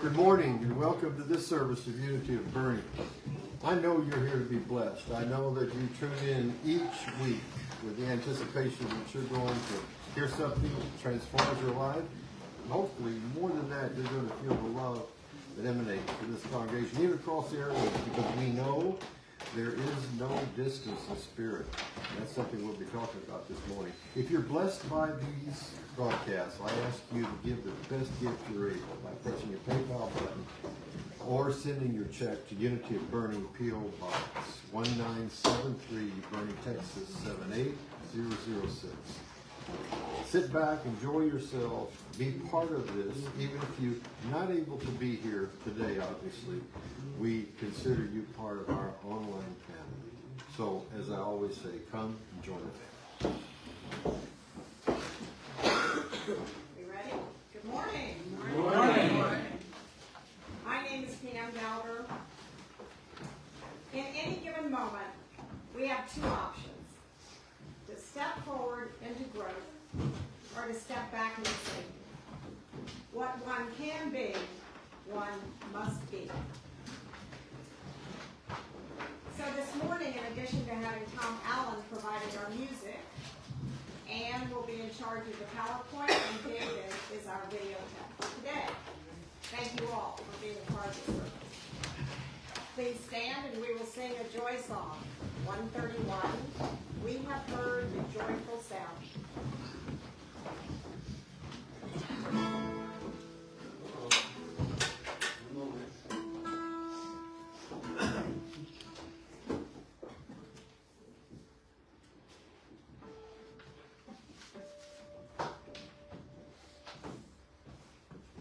Good morning and welcome to this service of Unity of Boerne. I know you're here to be blessed. I know that you tune in each week with the anticipation that you're going to hear something that transforms your life. And hopefully, more than that, you're going to feel the love that emanates from this congregation, even across the areas, because we know there is no distance in spirit. And that's something we'll be talking about this morning. If you're blessed by these broadcasts, I ask you to give the best gift you're able by pressing your PayPal button or sending your check to Unity of Boerne, P.O. Box 1973, Boerne, Texas 78006. Sit back, enjoy yourself, be part of this, even if you're not able to be here today, obviously. We consider you part of our online family. So, as I always say, come and join us. You ready? Good morning. Good morning. My name is Pam Gouger. In any given moment, we have two options: to step forward into growth or to step back into safety. What one can be, one must be. So this morning, in addition to having Thom provided our music, Ann will be in charge of the PowerPoint, and David is our video tech for today. Thank you all for being a part of the service. Please stand and we will sing a joy song. 131, We Have Heard the Joyful Sound.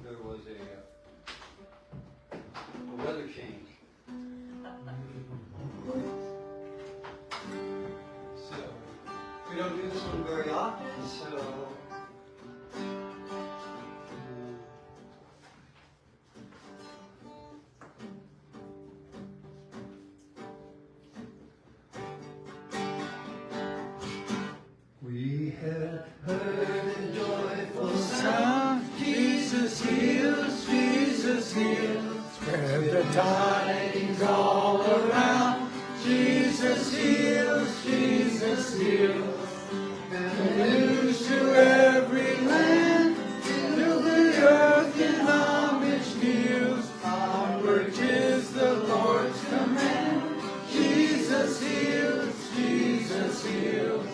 There was a weather change. So, we don't do this one very often, so we have heard a joyful sound. Jesus heals, Jesus heals. Spread the tidings all around. Jesus heals, Jesus heals. And news to every land. Till the earth in homage kneels. Onward 'tis the Lord's command. Jesus heals, Jesus heals.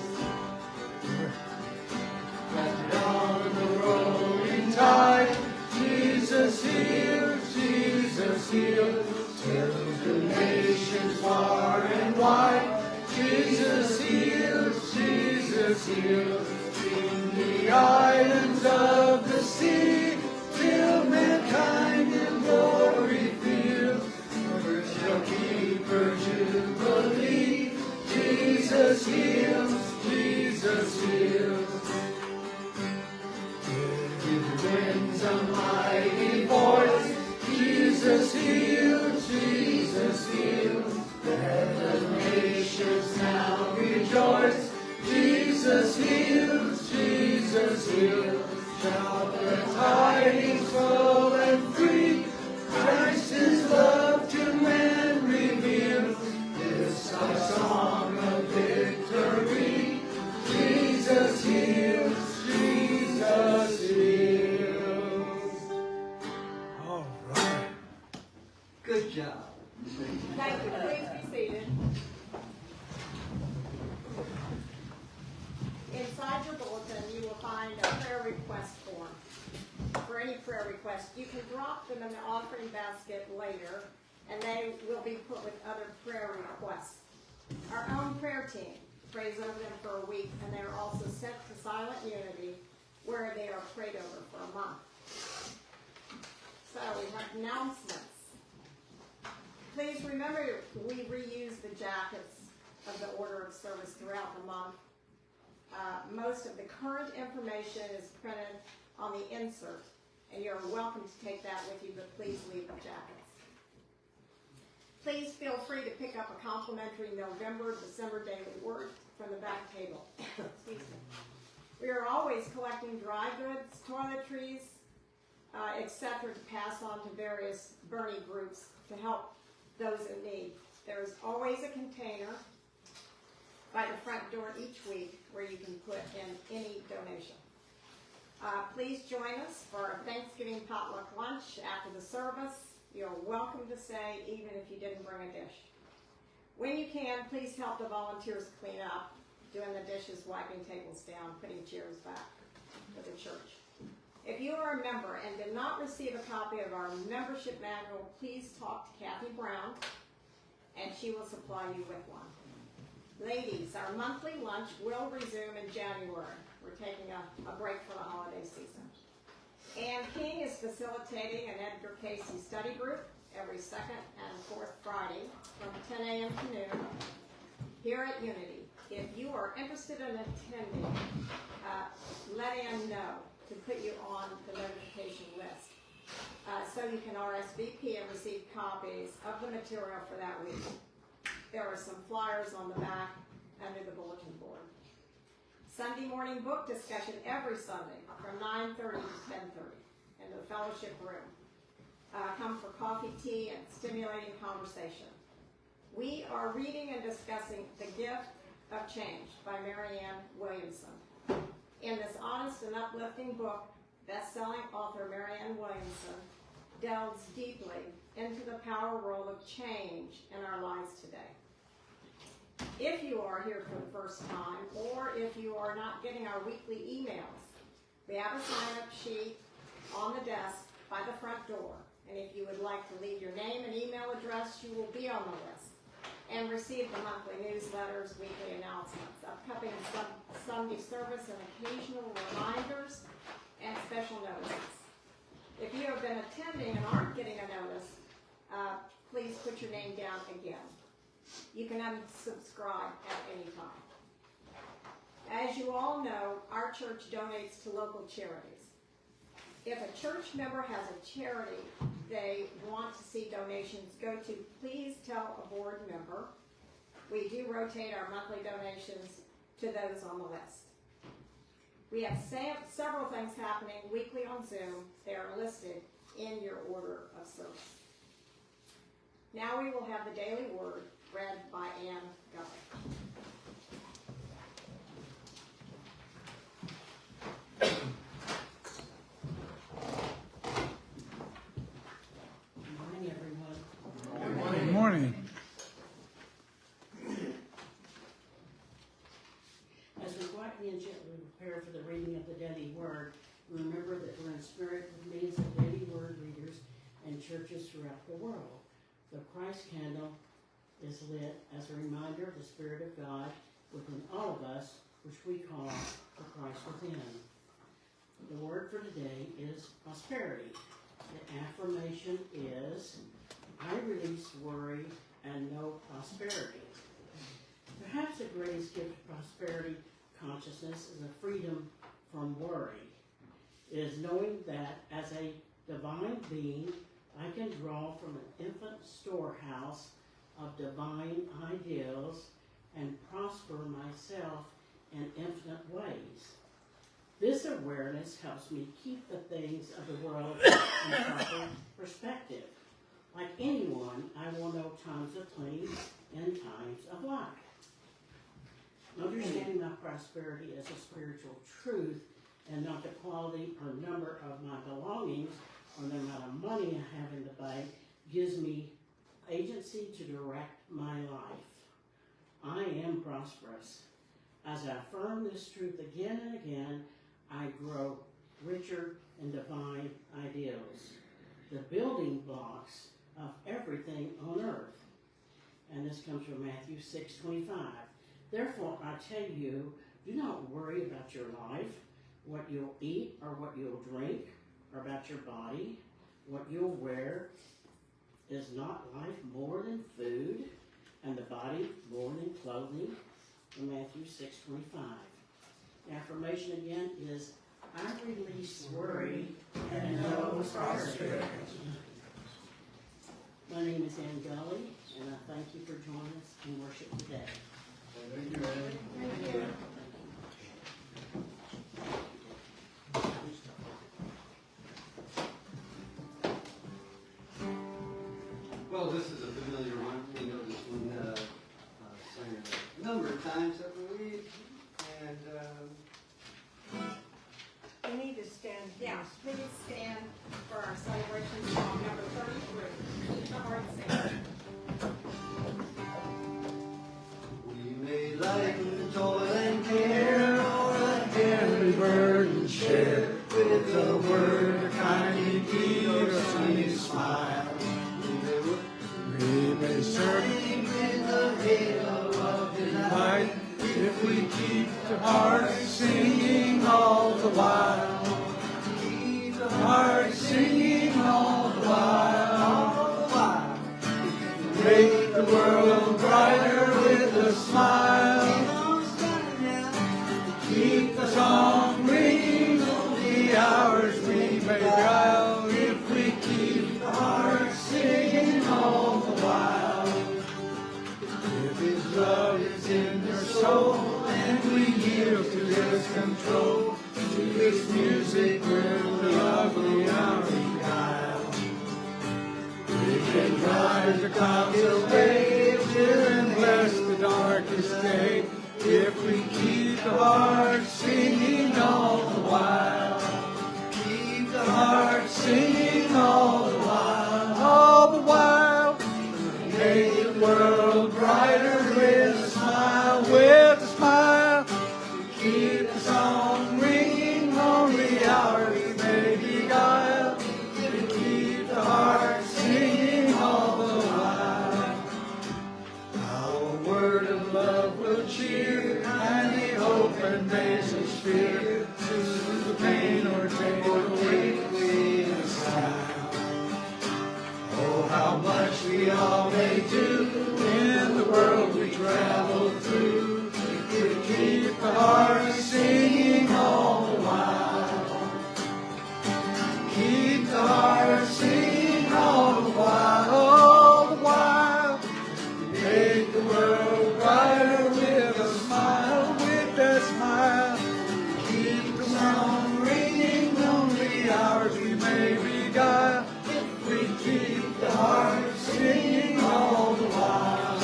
On the rolling tide, Jesus heals, Jesus heals. Tells the nations far and wide, Jesus heals, Jesus heals. In the islands of the sea, till mankind in glory feels. Earth shall keep her jubilee. Jesus heals, Jesus heals. It winds a mighty voice. Jesus heals, Jesus heals. Let the nations now rejoice. Jesus heals, Jesus heals. Shout the tidings full and free. Christ his love to man reveals. This our song of victory. Jesus heals, Jesus heals. All right. Good job. Thank you. Please be seated. Inside your bulletin, you will find a prayer request form. For any prayer request, you can drop them in the offering basket later, and they will be put with other prayer requests. Our own prayer team prays over them for a week, and they are also sent to Silent Unity, where they are prayed over for a month. So we have announcements. Please remember, we reuse the jackets of the order of service throughout the month. Most of the current information is printed on the insert, and you're welcome to take that with you, but please leave the jackets. Please feel free to pick up a complimentary November, December daily word from the back table. Excuse me. We are always collecting dry goods, toiletries, etc., to pass on to various Boerne groups to help those in need. There's always a container by the front door each week where you can put in any donation. Please join us for our Thanksgiving potluck lunch after the service. You're welcome to stay even if you didn't bring a dish. When you can, please help the volunteers clean up, doing the dishes, wiping tables down, putting chairs back for the church. If you are a member and did not receive a copy of our membership manual, please talk to Kathy Brown, and she will supply you with one. Ladies, our monthly lunch will resume in January. We're taking a break for the holiday season. Ann King is facilitating an Edgar Casey study group every second and fourth Friday from 10 a.m. to noon here at Unity. If you are interested in attending, let Ann know to put you on the notification list so you can RSVP and receive copies of the material for that week. There are some flyers on the back under the bulletin board. Sunday morning book discussion every Sunday from 9:30 to 10:30 in the fellowship room. Come for coffee, tea, and stimulating conversation. We are reading and discussing The Gift of Change by Marianne Williamson. In this honest and uplifting book, best-selling author Marianne Williamson delves deeply into the power role of change in our lives today. If you are here for the first time, or if you are not getting our weekly emails, we have a sign-up sheet on the desk by the front door. And if you would like to leave your name and email address, you will be on the list and receive the monthly newsletters, weekly announcements, upcoming Sunday service, and occasional reminders and special notices. If you have been attending and aren't getting a notice, please put your name down again. You can unsubscribe at any time. As you all know, our church donates to local charities. If a church member has a charity they want to see donations go to, please tell a board member. We do rotate our monthly donations to those on the list. We have several things happening weekly on Zoom. They are listed in your order of service. Now we will have the daily word read by Ann Gouger. Good morning. As we quietly and gently prepare for the reading of the daily word, remember that we're in spirit with millions of daily word readers and churches throughout the world. The Christ candle is lit as a reminder of the Spirit of God within all of us, which we call the Christ within. The word for today is prosperity. The affirmation is, I release worry and know prosperity. Perhaps the greatest gift of prosperity consciousness is a freedom from worry. It is knowing that as a divine being, I can draw from an infinite storehouse of divine ideals and prosper myself in infinite ways. This awareness helps me keep the things of the world in proper perspective. Like anyone, I will know times of plenty and times of lack. Understanding my prosperity as a spiritual truth and not the quality or number of my belongings or the amount of money I have in the bank gives me agency to direct my life. I am prosperous. As I affirm this truth again and again, I grow richer in divine ideals, the building blocks of everything on earth. And this comes from Matthew 6:25. Therefore, I tell you, do not worry about your life, what you'll eat or what you'll drink, or about your body, what you'll wear. Is not life more than food, and the body more than clothing? In Matthew 6:25. The affirmation again is, I release worry and know prosperity. My name is Ann Gulley, and I thank you for joining us in worship today. Thank you, Ann. Thank you. times every week. And We need to stand. Yeah, please stand for our celebration song number 33. Keep the heart singing. we may lighten toil and care, or a heavy burden share, with a word, a kindly deed, or a sunny smile. We may serve In the halo of delight, if we keep the heart singing all the while. keep the Heart singing all the while. all the while. Make the world brighter with a smile. Keep the song ringing all the hours we may dial. If we keep the heart singing all the while. If His love is in your soul and we yield to His control, to His music will the lovely hour beguile. We can drive the clouds away, chill and bless the darkest day, if we keep the heart singing all the while. Keep the heart singing all the while, all the while. Make the world brighter with a smile, with a smile. Keep the song ringing on the hour we may beguile. Keep the heart singing all the while. Our word of love will cheer, kindly hope and baseless fear, soothe the pain or take away the smile. Oh, how much we all may do in the world we travel through, if we keep the heart singing all the while. Keep the heart singing all the while, all the while. Make the world brighter with a smile, with a smile. Keep the song ringing on the hours we may beguile, if we keep the heart singing all the while.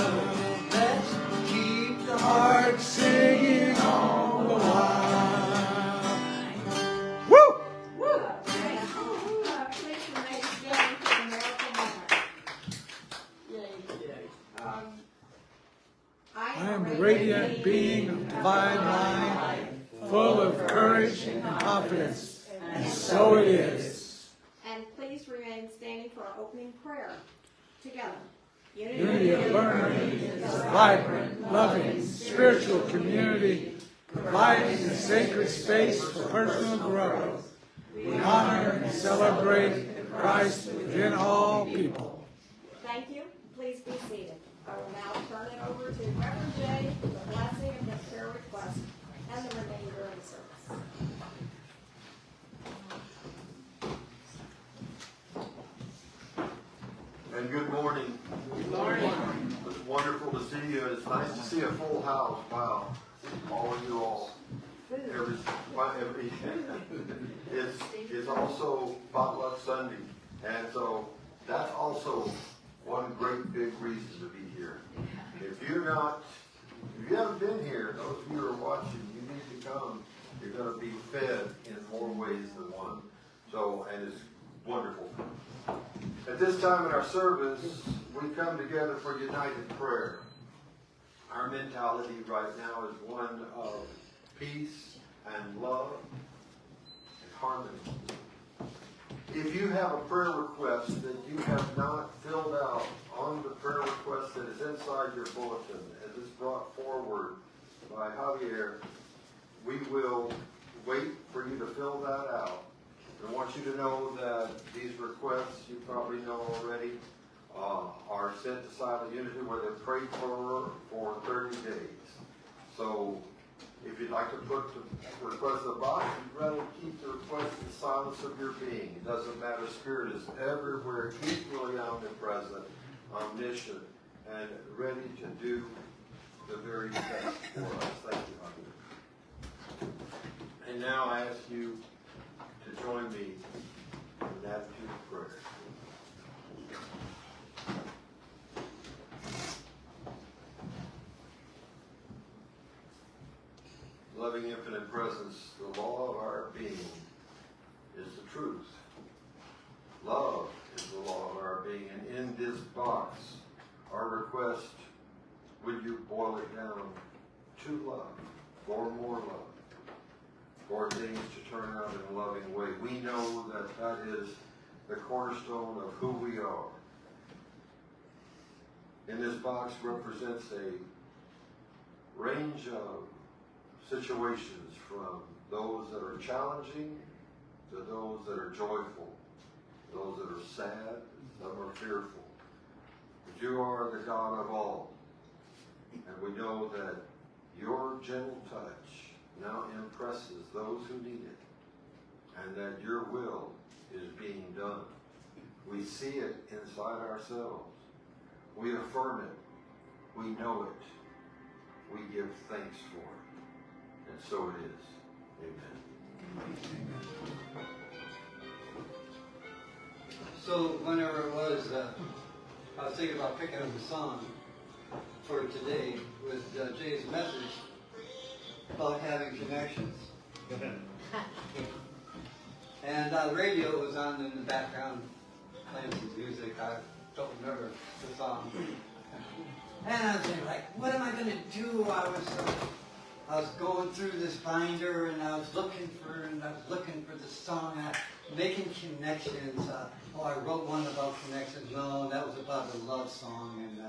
Let's keep the heart singing all the while. Woo! Woo! Okay. Please remain standing for the miracle moment. I am a radiant being of divine light, full of courage and confidence, and so it is. And please remain standing for our opening prayer. Together. Unity of Boerne is a vibrant, loving, spiritual community, providing a sacred space for personal growth. We honor and celebrate Christ within all people. Thank you. Please be seated. I will now turn it over to Reverend Jay for the blessing of the prayer request and the remainder of the service. And good morning. Good morning. It's wonderful to see you. It's nice to see a full house. Wow. All of you all. It's also Potluck Sunday. And so that's also one great big reason to be here. If you haven't been here, those of you who are watching, you need to come. You're going to be fed in more ways than one. So, and it's wonderful. At this time in our service, we come together for united prayer. Our mentality right now is one of peace and love and harmony. If you have a prayer request that you have not filled out on the prayer request that is inside your bulletin, as it's brought forward by Javier, we will wait for you to fill that out. I want you to know that these requests, you probably know already, are sent to Silent Unity where they're prayed for 30 days. So if you'd like to put the request in the box, you'd rather keep the request in the silence of your being. It doesn't matter. Spirit is everywhere, equally omnipresent, omniscient, and ready to do the very best for us. Thank you, Javier. And now I ask you to join me in an attitude of prayer. loving infinite presence, the law of our being is the truth. Love is the law of our being. And in this box, our request, would you boil it down to love, for more love, for things to turn out in a loving way. We know that that is the cornerstone of who we are. In this box represents a range of situations from those that are challenging to those that are joyful, those that are sad, some are fearful. But you are the God of all. And we know that your gentle touch now impresses those who need it, and that your will is being done. We see it inside ourselves. We affirm it. We know it. We give thanks for it. And so it is. Amen. So whenever it was, I was thinking about picking up a song for today with Jay's message about having connections. And the radio was on in the background playing some music. I don't remember the song. And I was thinking, like, what am I going to do? I was going through this binder and I was looking for the song, making connections. I wrote one about connections. No, that was about the love song. And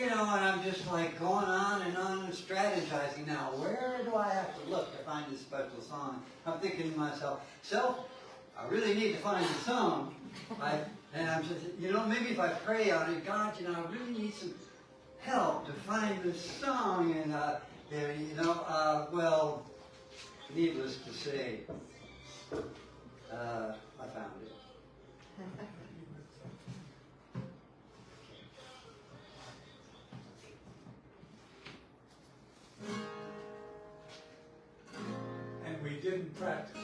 and I'm just like going on and strategizing. Now, where do I have to look to find this special song? I'm thinking to myself, I really need to find the song. And I'm just, maybe if I pray on it, God, I really need some help to find this song. And, well, needless to say, I found it. And we didn't practice.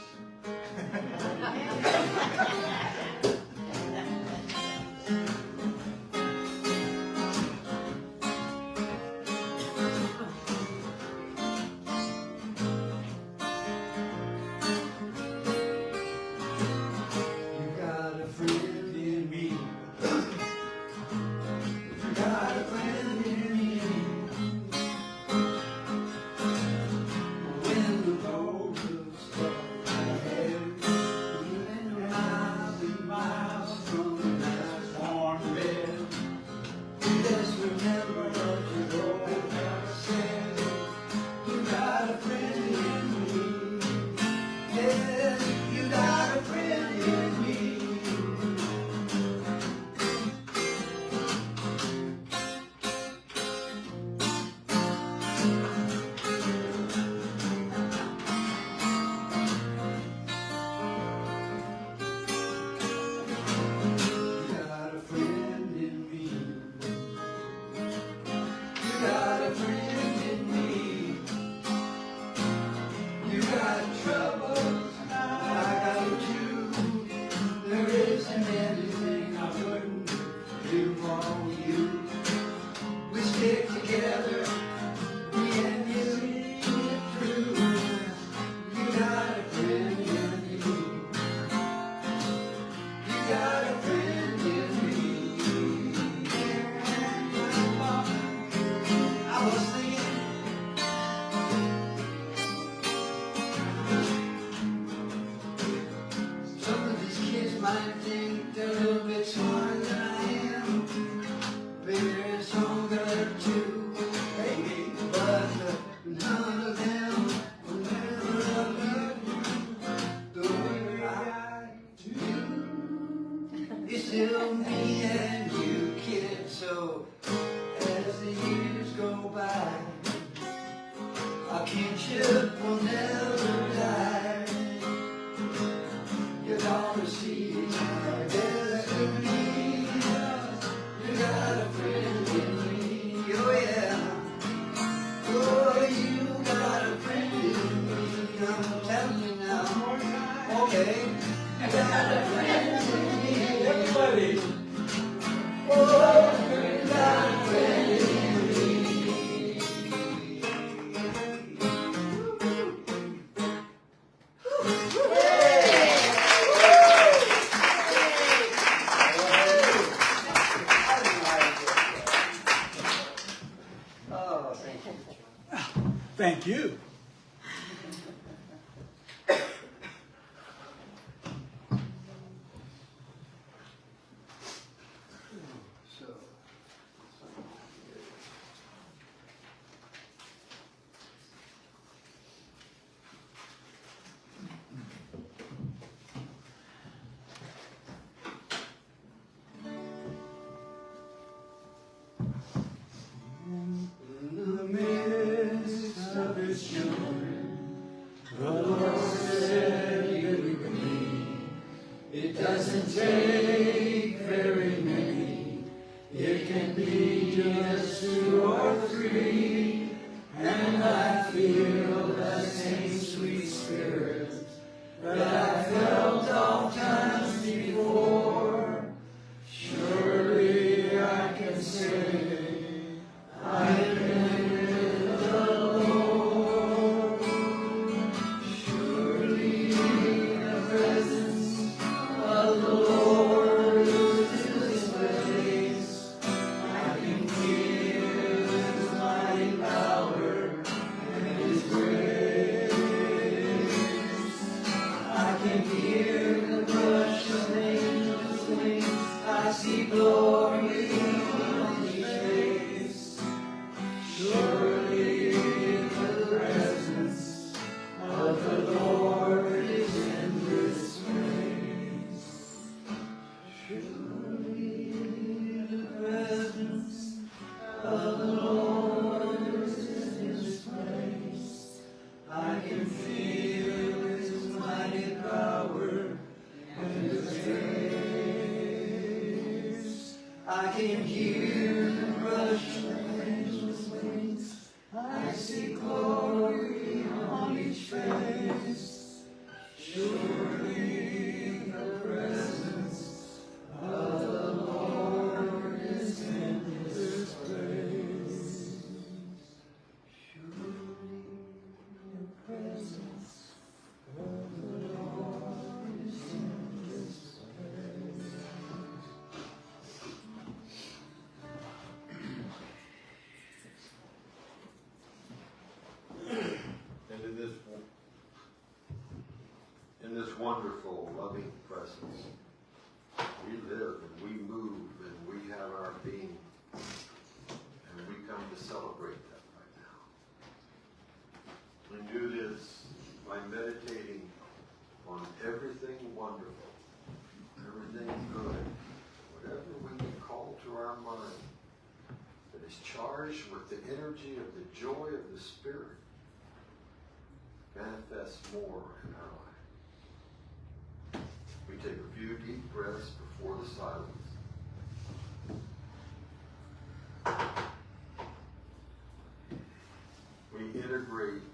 thank you. In the midst of his children, the Lord said he would be. It doesn't take very many. It can be just 2 or 3. And I feel that same sweet spirit that I felt oft times before. Surely I can say I've been with the Lord. Surely the presence of the Lord is in this place. I can feel his mighty power and his grace. I can hear the rush of angels' wings. I see glory on his face. Surely the presence of the Lord is in this place. Surely the presence of the Lord is in this place. I can feel his mighty power and his grace. I can hear the rush of angels' wings. I see glory on each face. Surely the presence of the Lord is in this place. Surely the presence of the Lord is in this place. And in this wonderful, loving presence, we live and we move and we have our being, and we come to celebrate that right now. We do this by meditating on everything wonderful, everything good, whatever we can call to our mind that is charged with the energy of the joy of the Spirit manifests more in our life. We take a few deep breaths before the silence. We integrate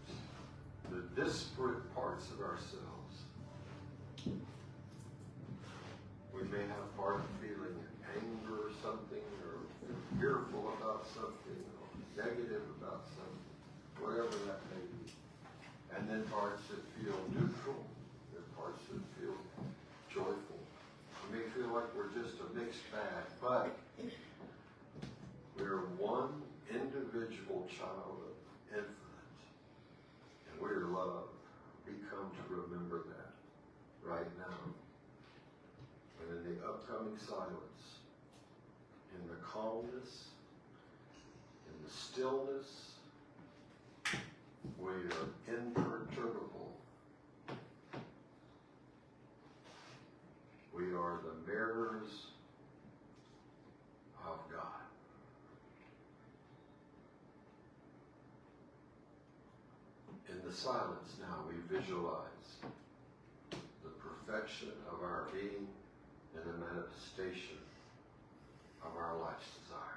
the disparate parts of ourselves. We may have part feeling anger or something, or fearful about something, or negative about something, whatever that may be. And then parts that feel neutral, and parts that feel joyful. We may feel like we're just a mixed bag, but we're one individual child of infinite, and we're loved. We come to remember that right now. And in the upcoming silence, in the calmness, in the stillness, we are imperturbable. We are the mirrors of God. In the silence now, we visualize the perfection of our being and the manifestation of our life's desires.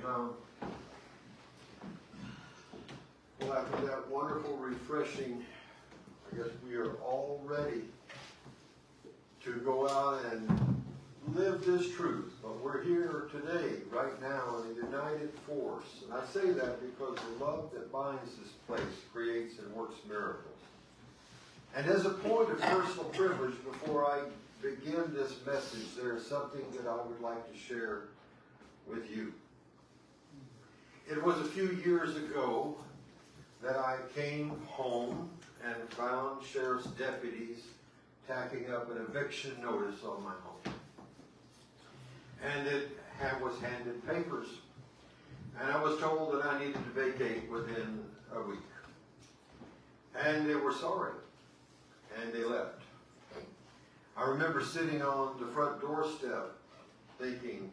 Thom. Well, after that wonderful, refreshing, I guess we are all ready to go out and live this truth. But we're here today, right now, in a united force. And I say that because the love that binds this place creates and works miracles. And as a point of personal privilege, before I begin this message, there is something that I would like to share with you. It was a few years ago that I came home and found sheriff's deputies tacking up an eviction notice on my home. And it was handed papers. And I was told that I needed to vacate within a week. And they were sorry. And they left. I remember sitting on the front doorstep thinking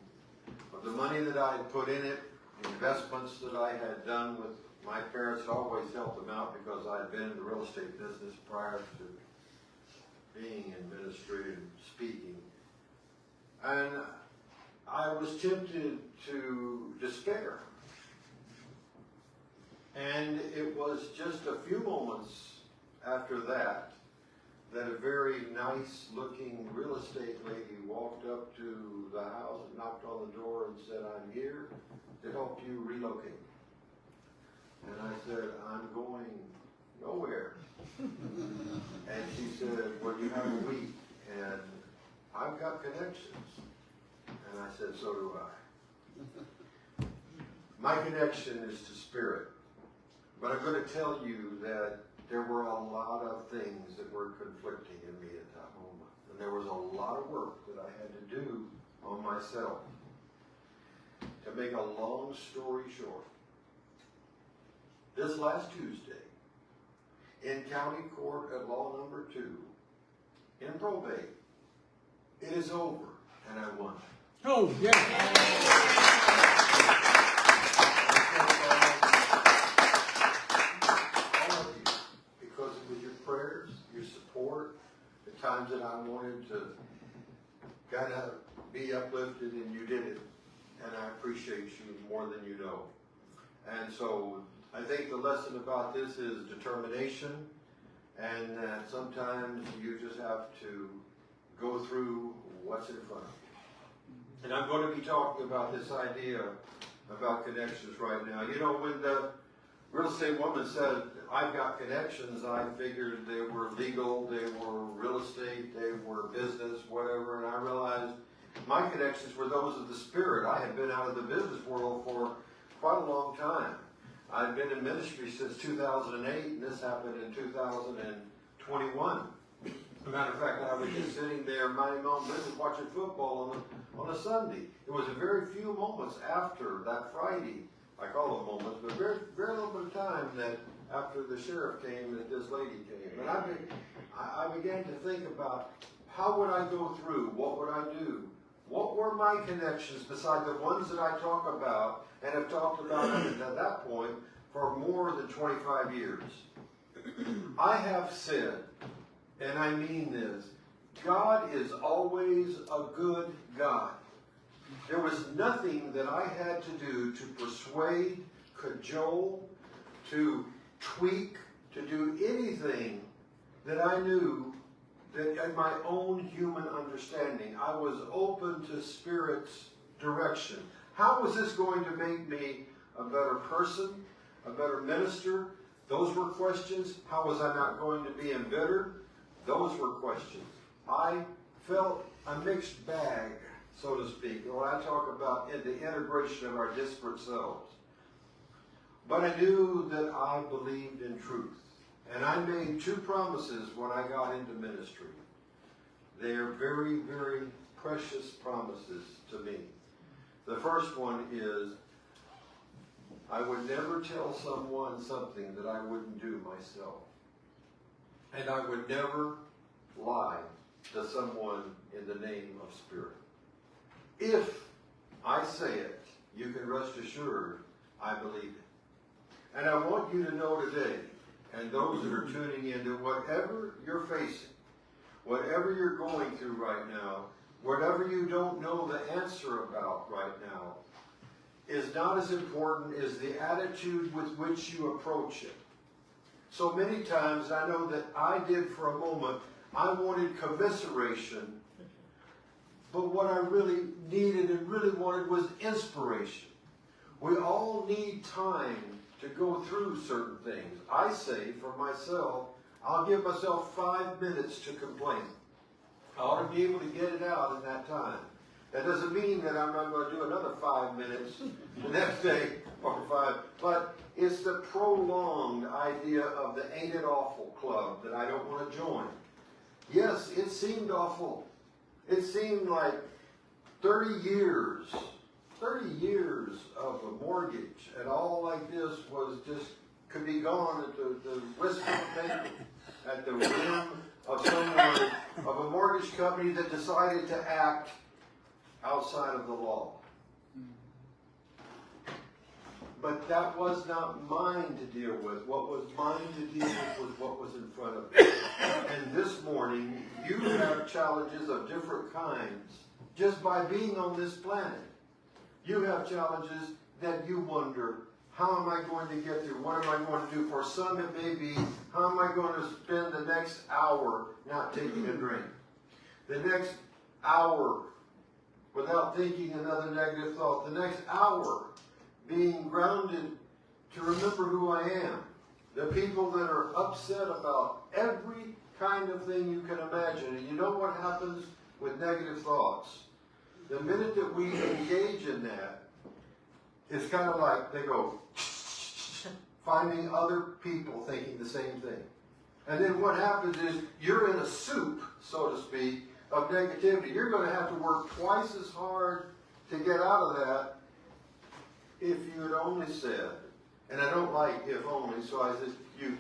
of the money that I had put in it, the investments that I had done with my parents. Had always helped them out because I had been in the real estate business prior to being in ministry and speaking. And I was tempted to despair. And it was just a few moments after that a very nice looking real estate lady walked up to the house and knocked on the door and said, "I'm here to help you relocate." And I said, "I'm going nowhere." And she said, "Well, you have a week and I've got connections." And I said, "So do I." My connection is to spirit. But I'm going to tell you that there were a lot of things that were conflicting in me at that moment. And there was a lot of work that I had to do on myself. To make a long story short, this last Tuesday, in county court at law number 2, in probate, it is over, and I won. Oh, yeah. Times that I wanted to kind of be uplifted, and you did it, and I appreciate you more than you know. And so I think the lesson about this is determination, and that sometimes you just have to go through what's in front of you. And I'm going to be talking about this idea about connections right now. You know, when the real estate woman said, "I've got connections," I figured they were legal, they were real estate, they were business, whatever, and I realized my connections were those of the spirit. I had been out of the business world for quite a long time. I've been in ministry since 2008, and this happened in 2021. As a matter of fact, I was just sitting there minding my own business, watching football on a Sunday. It was a very few moments after that Friday, I call them moments, but very, very little bit of time that after the sheriff came that this lady came. And I began to think about how would I go through, what would I do? What were my connections beside the ones that I talk about and have talked about at that point for more than 25 years? I have said, and I mean this, God is always a good God. There was nothing that I had to do to persuade, cajole, to tweak, to do anything that I knew that in my own human understanding. I was open to Spirit's direction. How was this going to make me a better person, a better minister? Those were questions. How was I not going to be embittered? Those were questions. I felt a mixed bag, so to speak, when I talk about the integration of our disparate selves. But I knew that I believed in truth. And I made 2 promises when I got into ministry. They are very, very precious promises to me. The first one is, I would never tell someone something that I wouldn't do myself. And I would never lie to someone in the name of Spirit. If I say it, you can rest assured I believe it. And I want you to know today, and those that are tuning in, that whatever you're facing, whatever you're going through right now, whatever you don't know the answer about right now, is not as important as the attitude with which you approach it. So many times, I know that I did for a moment, I wanted commiseration, but what I really needed and really wanted was inspiration. We all need time to go through certain things. I say for myself, I'll give myself 5 minutes to complain. I ought to be able to get it out in that time. That doesn't mean that I'm not going to do another 5 minutes the next day or 5, but it's the prolonged idea of the Ain't It Awful Club that I don't want to join. Yes, it seemed awful. It seemed like 30 years of a mortgage and all like this was just, could be gone at the whisper of paper, at the whim of someone, of a mortgage company that decided to act outside of the law. But that was not mine to deal with. What was mine to deal with was what was in front of me. And this morning, you have challenges of different kinds just by being on this planet. You have challenges that you wonder, how am I going to get through? What am I going to do? For some it may be, how am I going to spend the next hour not taking a drink? The next hour without thinking another negative thought. The next hour being grounded to remember who I am. The people that are upset about every kind of thing you can imagine. And you know what happens with negative thoughts? The minute that we engage in that, it's kind of like they go, finding other people thinking the same thing. And then what happens is you're in a soup, so to speak, of negativity. You're going to have to work twice as hard to get out of that if you had only said, and I don't like if only, so I said, you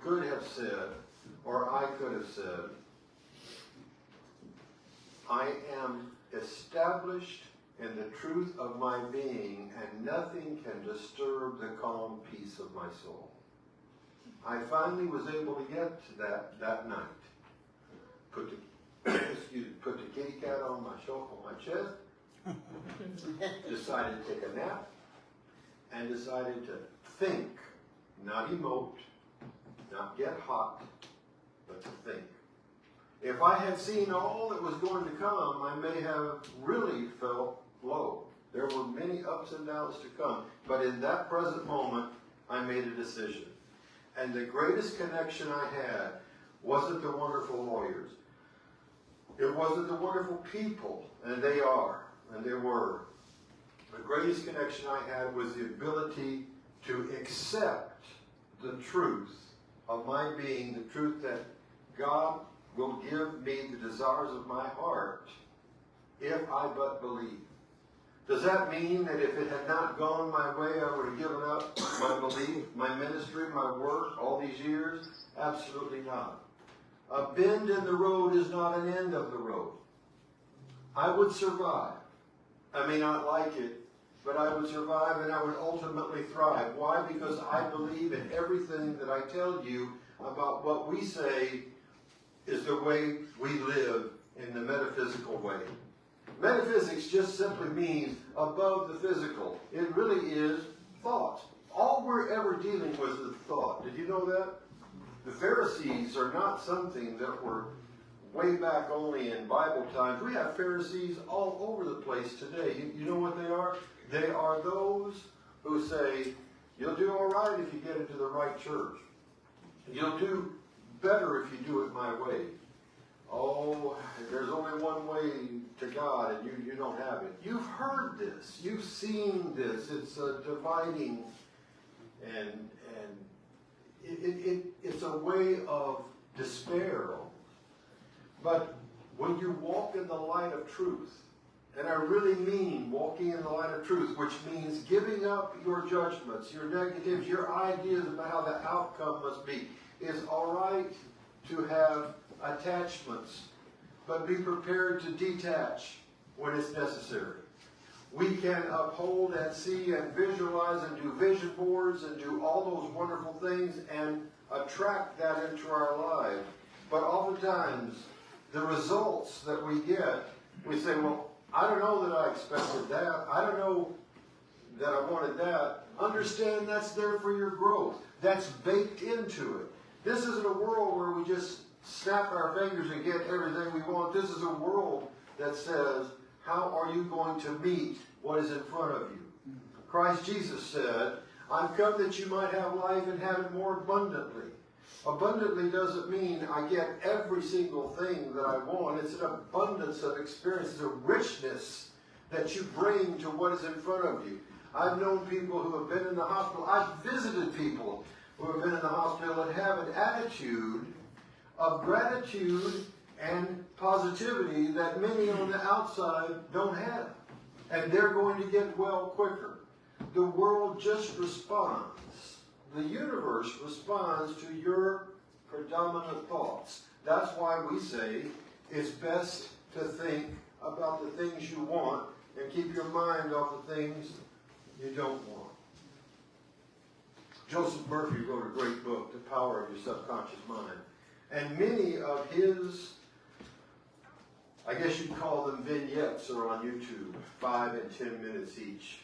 could have said, or I could have said, I am established in the truth of my being, and nothing can disturb the calm peace of my soul. I finally was able to get to that night. Put the kitty cat on my chest, decided to take a nap, and decided to think, not emote, not get hot, but to think. If I had seen all that was going to come, I may have really felt low. There were many ups and downs to come. But in that present moment, I made a decision. And the greatest connection I had wasn't the wonderful lawyers. It wasn't the wonderful people, and they are, and they were. The greatest connection I had was the ability to accept the truth of my being, the truth that God will give me the desires of my heart if I but believe. Does that mean that if it had not gone my way, I would have given up my belief, my ministry, my work, all these years? Absolutely not. A bend in the road is not an end of the road. I would survive. I may not like it, but I would survive and I would ultimately thrive. Why? Because I believe in everything that I tell you about what we say is the way we live in the metaphysical way. Metaphysics just simply means above the physical. It really is thought. All we're ever dealing with is thought. Did you know that? The Pharisees are not something that were way back only in Bible times. We have Pharisees all over the place today. You know what they are? They are those who say, you'll do all right if you get into the right church. You'll do better if you do it my way. Oh, there's only one way to God, and you don't have it. You've heard this. You've seen this. It's a dividing, and it's a way of despair. But when you walk in the light of truth, and I really mean walking in the light of truth, which means giving up your judgments, your negatives, your ideas about how the outcome must be. It's all right to have attachments, but be prepared to detach when it's necessary. We can uphold and see and visualize and do vision boards and do all those wonderful things and attract that into our lives. But oftentimes, the results that we get, we say, well, I don't know that I expected that. I don't know that I wanted that. Understand that's there for your growth. That's baked into it. This isn't a world where we just snap our fingers and get everything we want. This is a world that says, how are you going to meet what is in front of you? Christ Jesus said, I've come that you might have life and have it more abundantly. Abundantly doesn't mean I get every single thing that I want. It's an abundance of experience. It's a richness that you bring to what is in front of you. I've known people who have been in the hospital. I've visited people who have been in the hospital and have an attitude of gratitude and positivity that many on the outside don't have. And they're going to get well quicker. The world just responds. The universe responds to your predominant thoughts. That's why we say it's best to think about the things you want and keep your mind off the things you don't want. Joseph Murphy wrote a great book, The Power of Your Subconscious Mind. And many of his, I guess you'd call them vignettes, are on YouTube, 5 and 10 minutes each.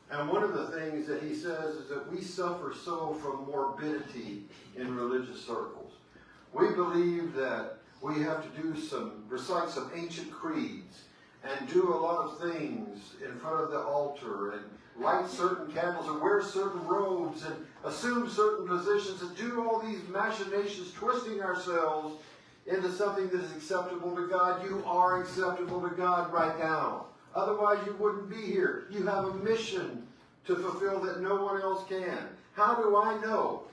And one of the things that he says is that we suffer so from morbidity in religious circles. We believe that we have to recite some ancient creeds and do a lot of things in front of the altar and light certain candles and wear certain robes and assume certain positions and do all these machinations, twisting ourselves into something that is acceptable to God. You are acceptable to God right now. Otherwise, you wouldn't be here. You have a mission to fulfill that no one else can. How do I know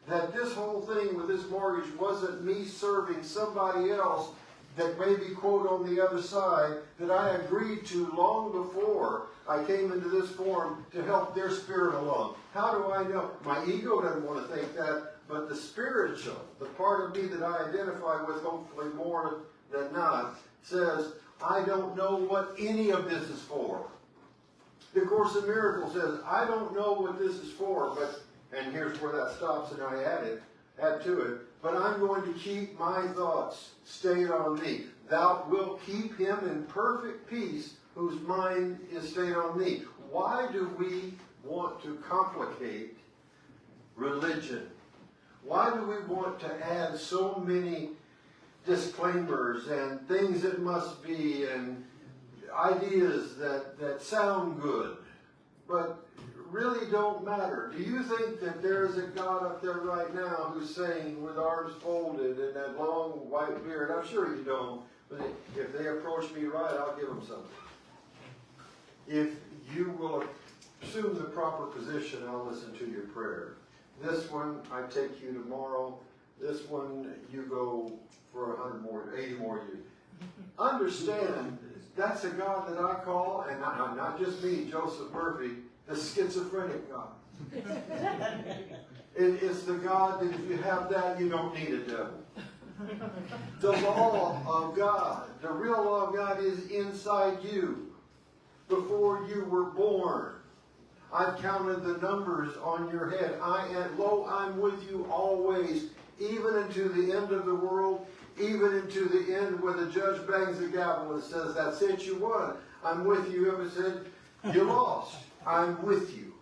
that this whole thing with this mortgage wasn't me serving somebody else that may be, quote, on the other side, that I agreed to long before I came into this forum to help their spirit along? How do I know? My ego doesn't want to think that, but the spiritual, the part of me that I identify with, hopefully more than not, says, I don't know what any of this is for. The Course in Miracles says, I don't know what this is for, but, and here's where that stops and I add to it, but I'm going to keep my thoughts stayed on thee. Thou wilt keep him in perfect peace whose mind is stayed on thee. Why do we want to complicate religion? Why do we want to add so many disclaimers and things that must be and ideas that sound good but really don't matter? Do you think that there's a God up there right now who's saying with arms folded and that long white beard? I'm sure you don't, but if they approach me right, I'll give them something. If you will assume the proper position, I'll listen to your prayer. This one, I take you tomorrow. This one, you go for 80 more years. Understand, that's a God that I call, and not just me, Joseph Murphy, the schizophrenic God. It's the God that if you have that, you don't need a devil. The law of God, the real law of God is inside you. Before you were born, I've counted the numbers on your head. I'm with you always, even into the end of the world, even into the end where the judge bangs the gavel and says, that's it, you won. I'm with you. Ever said, you lost. I'm with you.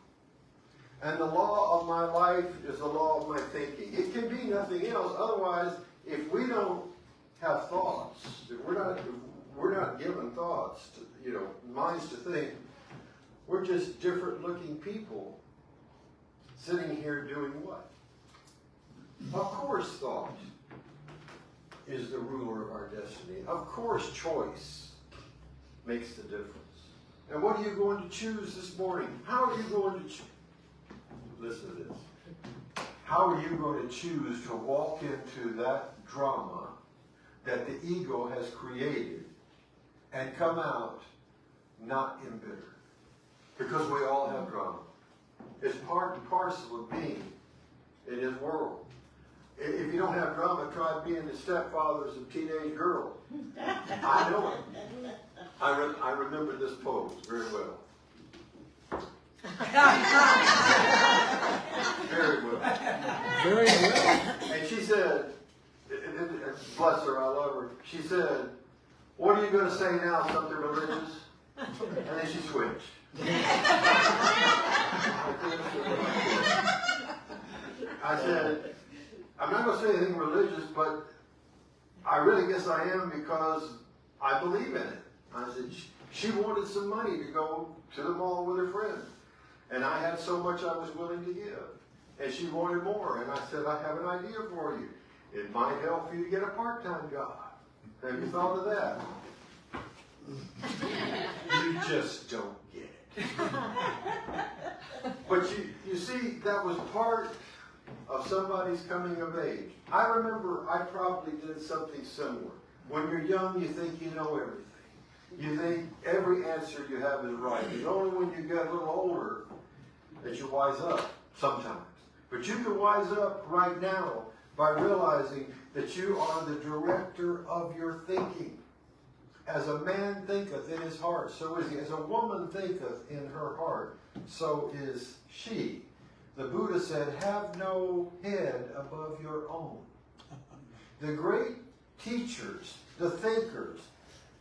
And the law of my life is the law of my thinking. It can be nothing else. Otherwise, if we don't have thoughts, if we're not given thoughts, minds to think, we're just different looking people sitting here doing what? Of course, thought is the ruler of our destiny. Of course, choice makes the difference. And what are you going to choose this morning? How are you going to choose? Listen to this. How are you going to choose to walk into that drama that the ego has created and come out not embittered? Because we all have drama. It's part and parcel of being in his world. If you don't have drama, try being the stepfathers of teenage girls. I know it. I remember this pose very well. Very well. Very well. And she said, bless her, I love her. She said, what are you going to say now, something religious? And then she switched. I said, I'm not going to say anything religious, but I really guess I am because I believe in it. I said, she wanted some money to go to the mall with her friend. And I had so much I was willing to give. And she wanted more. And I said, I have an idea for you. It might help you to get a part-time job. Have you thought of that? You just don't get it. But you see, that was part of somebody's coming of age. I remember I probably did something similar. When you're young, you think you know everything. You think every answer you have is right. It's only when you get a little older that you wise up sometimes. But you can wise up right now by realizing that you are the director of your thinking. As a man thinketh in his heart, so is he. As a woman thinketh in her heart, so is she. The Buddha said, have no head above your own. The great teachers, the thinkers,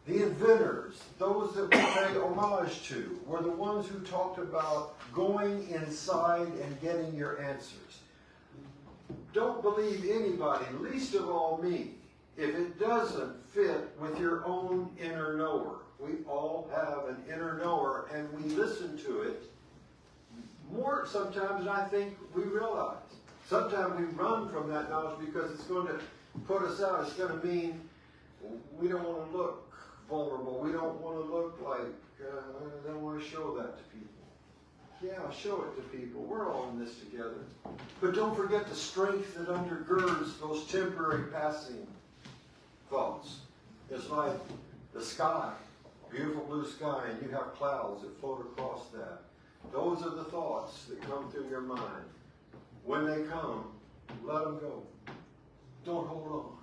the inventors, those that we pay homage to, were the ones who talked about going inside and getting your answers. Don't believe anybody, least of all me, if it doesn't fit with your own inner knower. We all have an inner knower, and we listen to it more sometimes than I think we realize. Sometimes we run from that knowledge because it's going to put us out. It's going to mean we don't want to look vulnerable. We don't want to look like, I don't want to show that to people. Yeah, show it to people. We're all in this together. But don't forget the strength that undergirds those temporary passing thoughts. It's like the sky, beautiful blue sky, and you have clouds that float across that. Those are the thoughts that come through your mind. When they come, let them go. Don't hold on.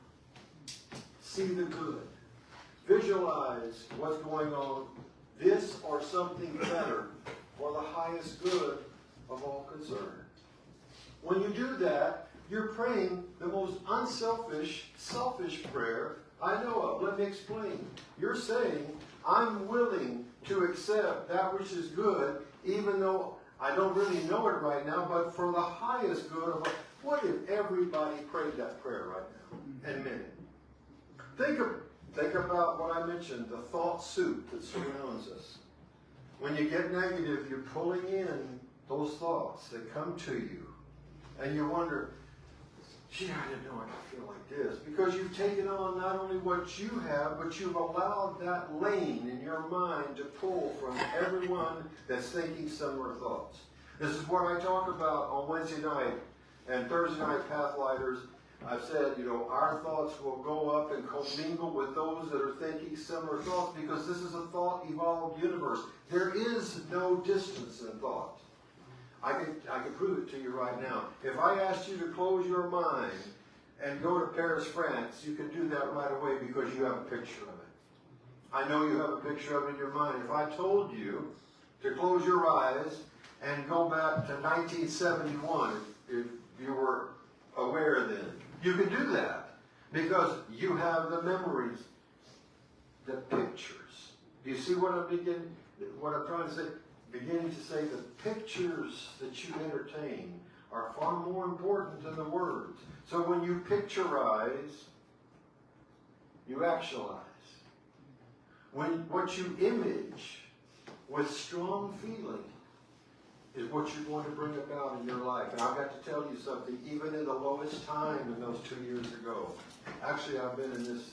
See the good. Visualize what's going on. This or something better for the highest good of all concerned. When you do that, you're praying the most unselfish, selfish prayer I know of. Let me explain. You're saying, I'm willing to accept that which is good, even though I don't really know it right now, but for the highest good of all. What if everybody prayed that prayer right now and meant it? Think about what I mentioned, the thought soup that surrounds us. When you get negative, you're pulling in those thoughts that come to you. And you wonder, gee, I didn't know I could feel like this. Because you've taken on not only what you have, but you've allowed that lane in your mind to pull from everyone that's thinking similar thoughts. This is what I talk about on Wednesday night and Thursday night Pathlighters. I've said, our thoughts will go up and commingle with those that are thinking similar thoughts because this is a thought-evolved universe. There is no distance in thought. I can prove it to you right now. If I asked you to close your mind and go to Paris, France, you can do that right away because you have a picture of it. I know you have a picture of it in your mind. If I told you to close your eyes and go back to 1971, if you were aware then, you can do that because you have the memories, the pictures. Do you see what I'm trying to say? Beginning to say the pictures that you entertain are far more important than the words. So when you picturize, you actualize. What you image with strong feeling is what you're going to bring about in your life. And I've got to tell you something, even in the lowest time in those 2 years ago. Actually, I've been in this,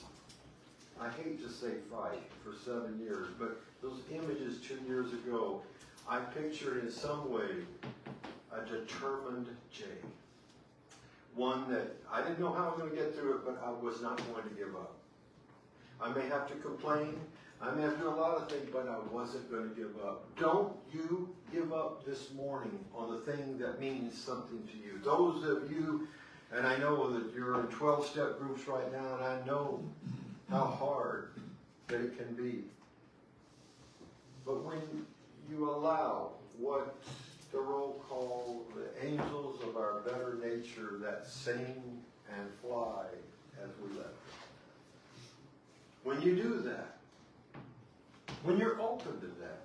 I hate to say fight, for 7 years, but those images 2 years ago, I pictured in some way a determined Jay. One that I didn't know how I was going to get through it, but I was not going to give up. I may have to complain. I may have to do a lot of things, but I wasn't going to give up. Don't you give up this morning on the thing that means something to you. Those of you, and I know that you're in 12-step groups right now, and I know how hard that it can be. But when you allow what Thoreau called the angels of our better nature that sing and fly as we let them. When you do that, When you're open to that,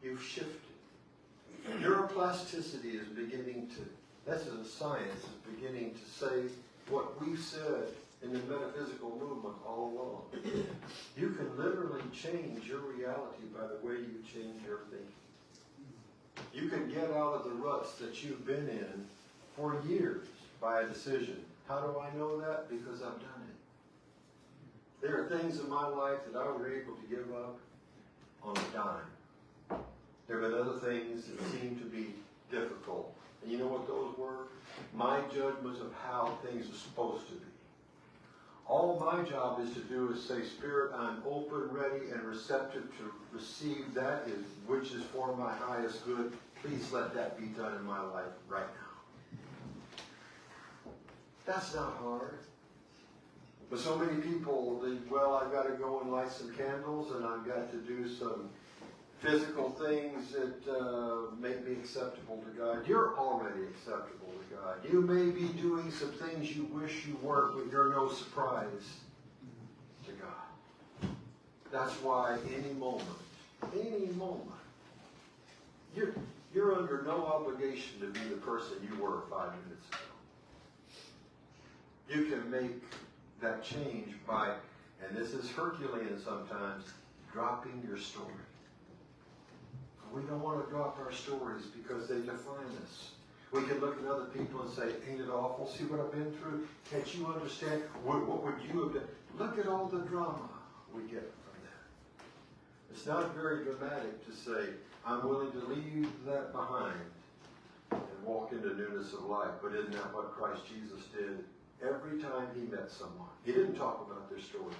you've shifted. Neuroplasticity is beginning to, that's a science, is beginning to say what we've said in the metaphysical movement all along. You can literally change your reality by the way you change your thinking. You can get out of the ruts that you've been in for years by a decision. How do I know that? Because I've done it. There are things in my life that I was able to give up on a dime. There have been other things that seemed to be difficult. And you know what those were? My judgments of how things are supposed to be. All my job is to do is say, Spirit, I'm open, ready, and receptive to receive that which is for my highest good. Please let that be done in my life right now. That's not hard. But so many people, well, I've got to go and light some candles, and I've got to do some physical things that make me acceptable to God. You're already acceptable to God. You may be doing some things you wish you weren't, but you're no surprise to God. That's why any moment, you're under no obligation to be the person you were 5 minutes ago. You can make that change by, and this is Herculean sometimes, dropping your story. We don't want to drop our stories because they define us. We can look at other people and say, ain't it awful? See what I've been through? Can't you understand? What would you have done? Look at all the drama we get from that. It's not very dramatic to say, I'm willing to leave that behind and walk into newness of life. But isn't that what Christ Jesus did every time he met someone? He didn't talk about their story.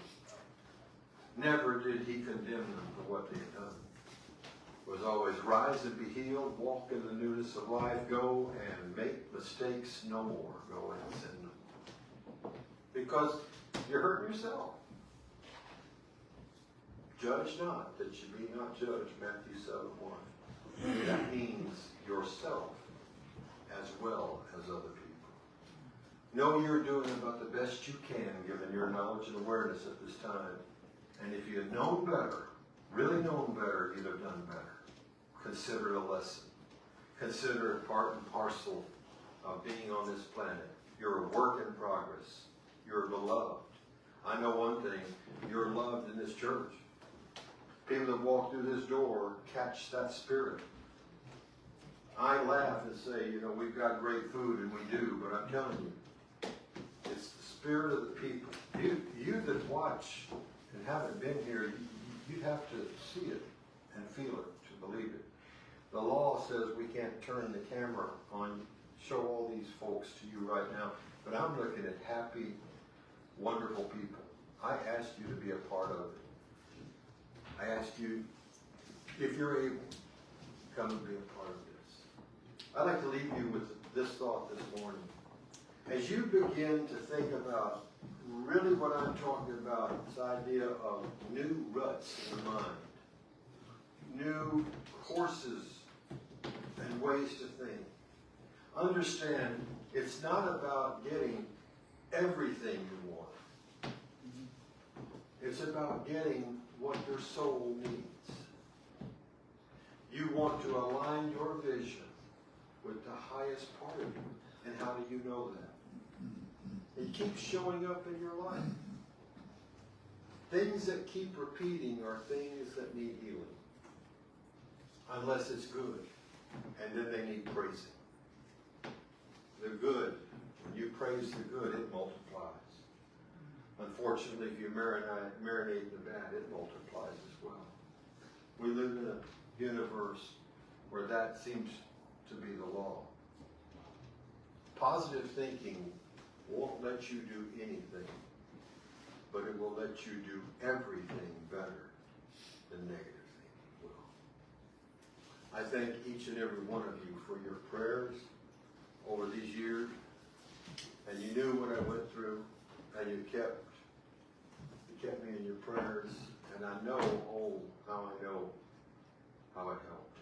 Never did he condemn them for what they had done. It was always rise and be healed, walk in the newness of life, go and make mistakes no more. Go and sin them. Because you're hurting yourself. Judge not, that you be not judged, Matthew 7:1. That means yourself as well as other people. Know you're doing about the best you can, given your knowledge and awareness at this time. And if you had known better, really known better, you'd have done better. Consider it a lesson. Consider it part and parcel of being on this planet. You're a work in progress. You're beloved. I know one thing. You're loved in this church. People that walk through this door catch that spirit. I laugh and say, you know, we've got great food, and we do, but I'm telling you, it's the spirit of the people. You that watch and haven't been here, you'd have to see it and feel it to believe it. The law says we can't turn the camera on, show all these folks to you right now, but I'm looking at happy, wonderful people. I ask you to be a part of it. I ask you, if you're able, come and be a part of this. I'd like to leave you with this thought this morning. As you begin to think about really what I'm talking about, this idea of new ruts in the mind, new courses and ways to think, understand it's not about getting everything you want. It's about getting what your soul needs. You want to align your vision with the highest part of you. And how do you know that? It keeps showing up in your life. Things that keep repeating are things that need healing. Unless it's good. And then they need praising. The good, when you praise the good, it multiplies. Unfortunately, if you marinate the bad, it multiplies as well. We live in a universe where that seems to be the law. Positive thinking won't let you do anything, but it will let you do everything better than negative thinking will. I thank each and every one of you for your prayers over these years, and you knew what I went through, and you kept me in your prayers, and I know, how I know how it helped.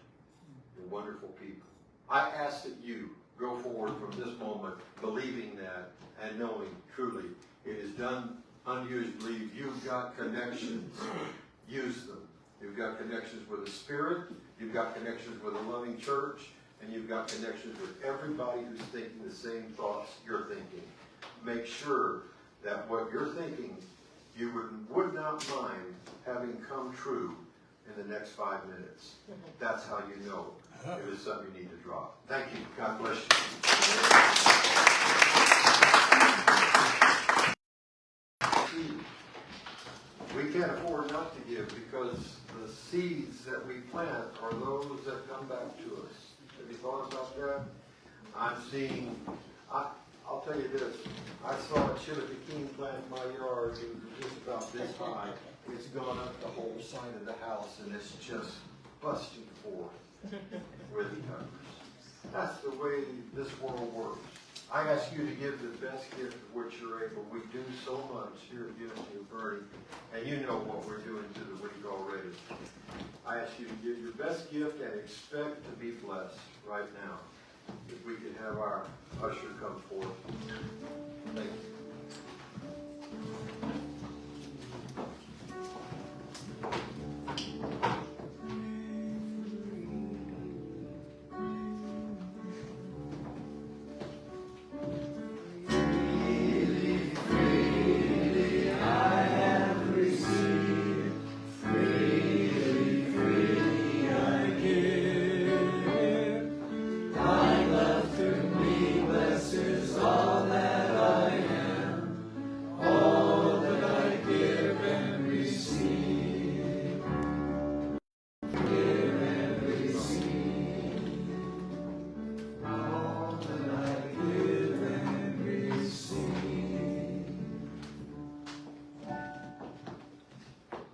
You're wonderful people. I ask that you go forward from this moment believing that and knowing truly it is done unused. Believe you've got connections. Use them. You've got got connections with the Spirit, you've got connections with a loving church, and you've got connections with everybody who's thinking the same thoughts you're thinking. Make sure that what you're thinking, you would not mind having come true in the next 5 minutes. That's how you know it is something you need to drop. Thank you. God bless you. We can't afford not to give because the seeds that we plant are those that come back to us. Have you thought about that? I'm seeing, I'll tell you this, I saw a Chittagee plant in my yard. It was just about this high. It's gone up the whole side of the house and it's just busting forth with peppers. That's the way this world works. I ask you to give the best gift of which you're able. We do so much here at Unity of Boerne, and you know what we're doing to the week already. I ask you to give your best gift and expect to be blessed right now. If we could have our usher come forth. Thank you.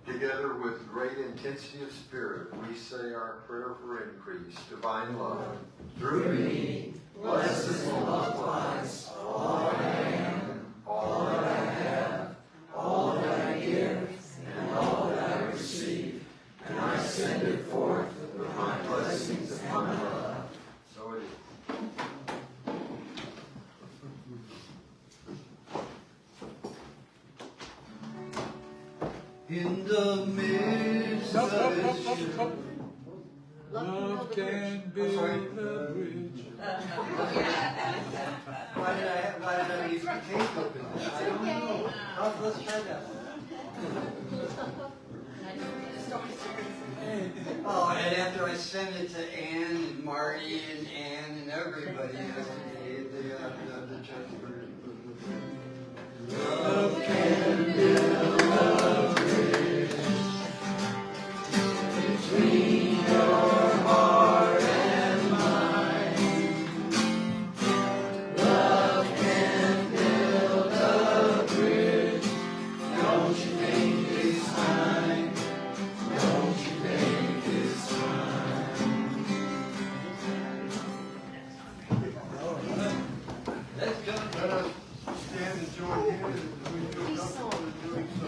Together with great intensity of spirit, we say our prayer for increase, divine love. Through me, blesses and multiplies all that I am, all that I have, all that I give, and all that I receive. And I send it forth with my blessings upon my love. So it is. In the midst of it, Love can build a bridge. why did I leave the tape open? I don't know. Let's try that. Oh, and after I sent it to Ann and Marty and Ann and everybody yesterday, the church version. Love can build a bridge between your heart and mine. Love can build a bridge. Don't you think it's time? Don't you think it's time? Let's go. Let us stand and join hands as we feel comfortable in doing so.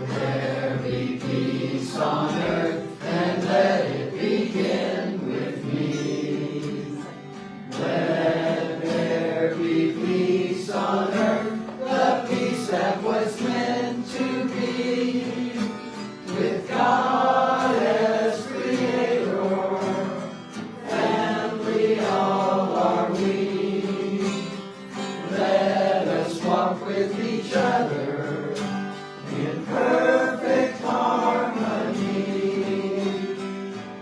There be peace on earth, and let it begin with me. Let there be peace on earth, the peace that was meant to be. With God as Creator, family all are we. Let us walk with each other in perfect harmony.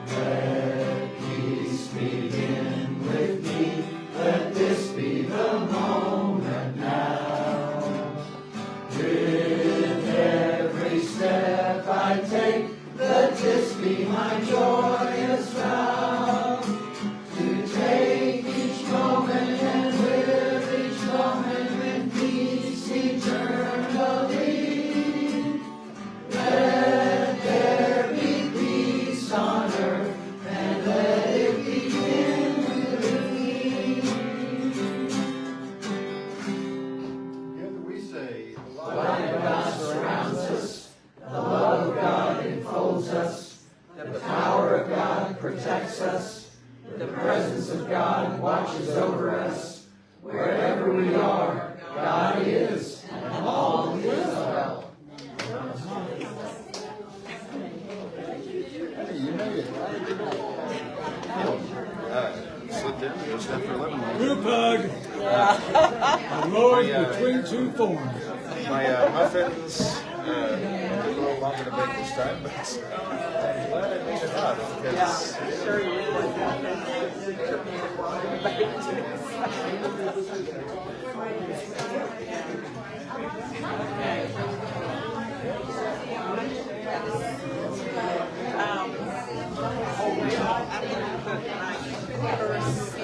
Let peace begin with me. Let this be the moment now. With every step I take, let this be my joyous vow. To take each moment and live each moment in peace eternally. Let there be peace on earth, and let it begin with me. Together we say, Bye-bye. God surrounds us. The love of God enfolds us. The power of God protects us. The presence of God watches over us. Wherever we are, God is, and all is well. Hey, you made it. Slipped in, just after 11. Group hug. The Lord between two thorns. My muffins took a little longer to bake this time, but I'm glad I made enough because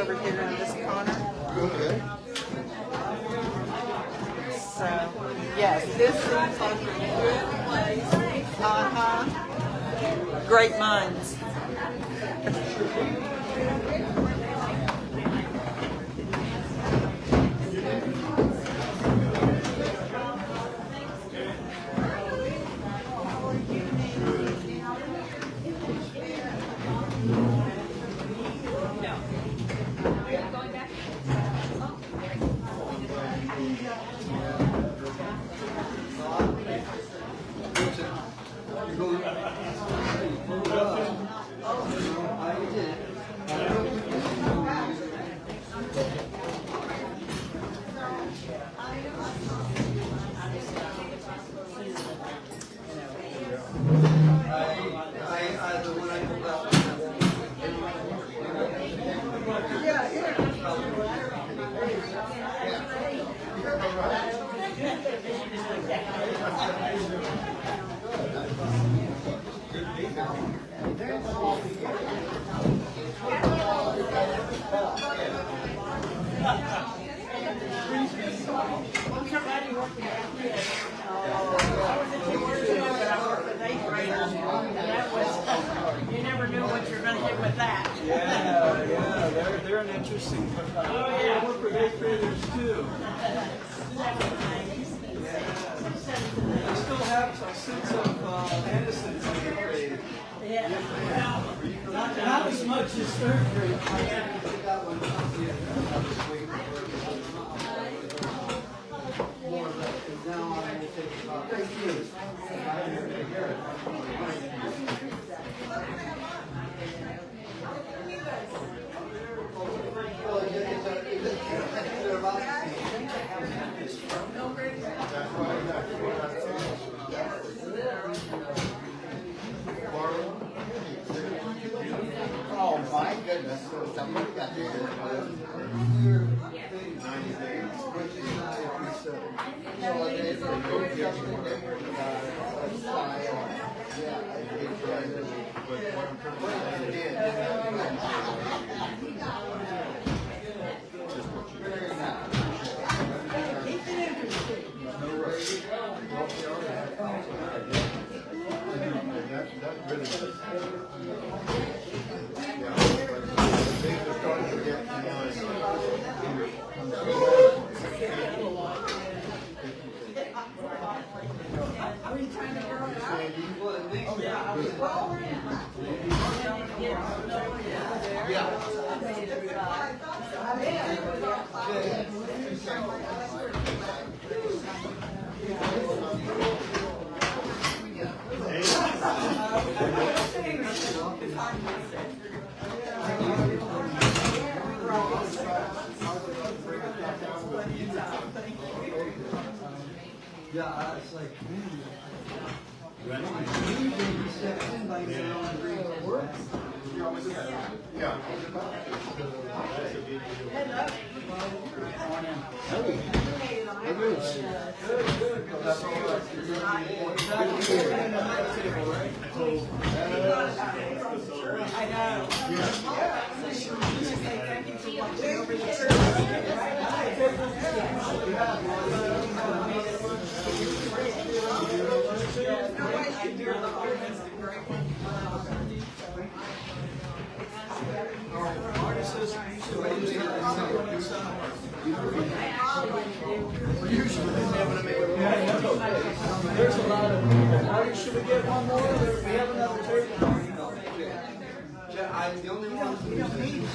over here in this corner. Okay. So, yes, this is on great minds. You never knew what you were going to get with that. Yeah, they're an interesting. I work with eighth graders too. I still have a sense of innocence in eighth grade. Not as much as third grade. Oh my goodness, so somebody got there. 90 days. Which is not if we said. So they go get yeah, I hate trying to, but what I'm complaining is, just what you very nice. No rush. That really does. Yeah, things are starting to get Are you trying to grow it up? Yeah, it's like, yeah. I know. usually they never make should we get one more? We have another table. The only one we don't need.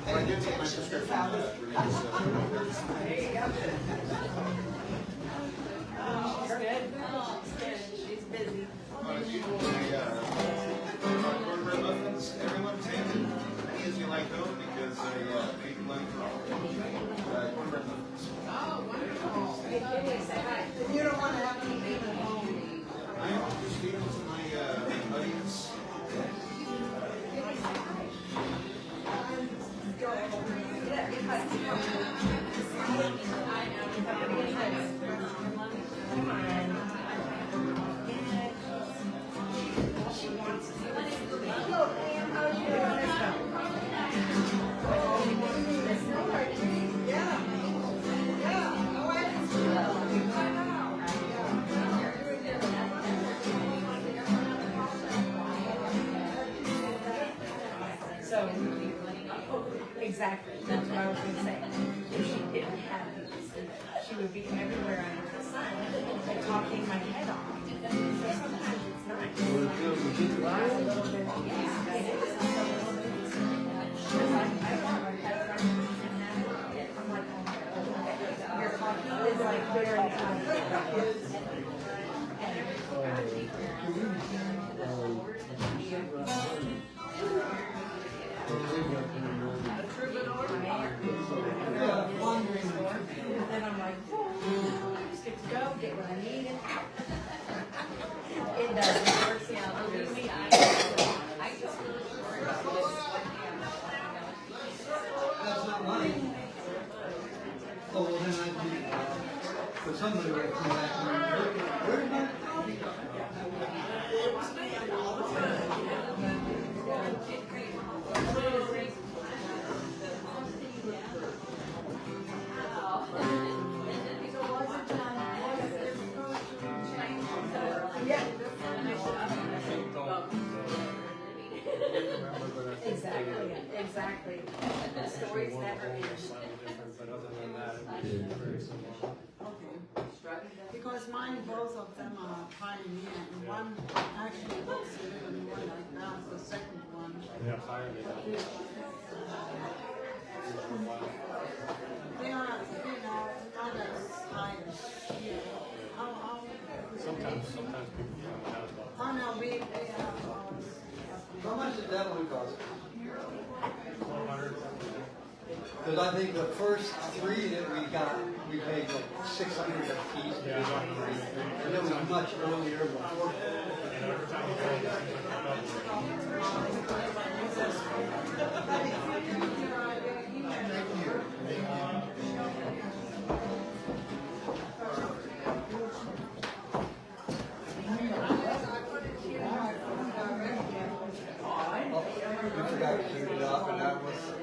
I did take my prescription. She's busy. Cornbread muffins, everyone take it. Any as you like those because people like cornbread muffins. You don't want to have anything at home. I am just speaking to my audience. So, exactly, that's what I was gonna say. If she didn't have these, she would be everywhere under the sun and talking my head off. So sometimes it's nice. A little bit, yeah, it is. I'm like, your coffee is like very and then I'm like, just get to go, get what I need. It doesn't work, yeah, believe me, I just That's not mine. Oh, well, then I'd be, but somebody would come back and where did my coffee go? Exactly. The stories never end. But other than that, it's very similar. Because mine, both of them are pioneer, and one actually looks a little more like that, the second one. Yeah, pioneer. They are, not as high as here. Sometimes people come out about. Oh, no, they have ours. How much did that one cost? 100. Because I think the first three that we got, we paid like $600 a piece. Yeah, And it was much earlier before. and every time you We forgot to shoot it up, and that was